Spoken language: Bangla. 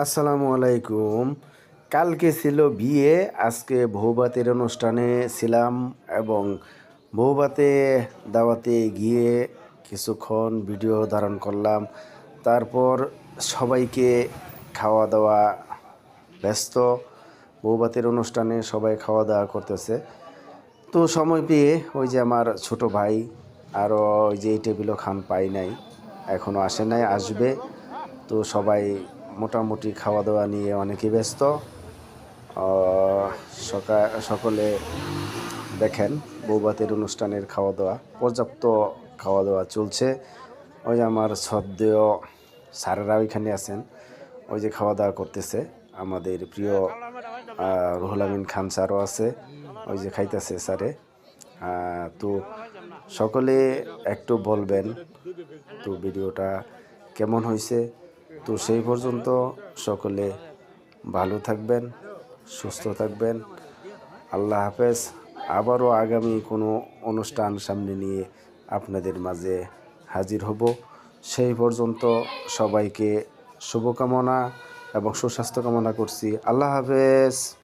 আসসালামু আলাইকুম। কালকে ছিল বিয়ে, আজকে বউভাতের অনুষ্ঠানে ছিলাম এবং বউভাতে দাওয়াতে গিয়ে কিছুক্ষণ ভিডিও ধারণ করলাম। তারপর সবাইকে খাওয়া দাওয়া ব্যস্ত। বউভাতের অনুষ্ঠানে সবাই খাওয়া দাওয়া করতেছে। তো সময় পেয়ে ওই যে আমার ছোট ভাই আরও ওই যে এই টেবিলও খান পাই নাই, এখনও আসে নাই, আসবে। তো সবাই মোটামুটি খাওয়া দাওয়া নিয়ে অনেকেই ব্যস্ত। সকলে দেখেন বউভাতের অনুষ্ঠানের খাওয়া দাওয়া, পর্যাপ্ত খাওয়া দাওয়া চলছে। ওই যে আমার শ্রদ্ধেয় স্যারেরা ওইখানে আছেন, ওই যে খাওয়া দাওয়া করতেছে। আমাদের প্রিয় রুহুল আমিন খান স্যারও আছে, ওই যে খাইতেছে স্যারে। তো সকলে একটু বলবেন তো ভিডিওটা কেমন হয়েছে। তো সেই পর্যন্ত সকলে ভালো থাকবেন, সুস্থ থাকবেন। আল্লাহ হাফেজ। আবারও আগামী কোনো অনুষ্ঠান সামনে নিয়ে আপনাদের মাঝে হাজির হব। সেই পর্যন্ত সবাইকে শুভকামনা এবং সুস্বাস্থ্য কামনা করছি। আল্লাহ হাফেজ।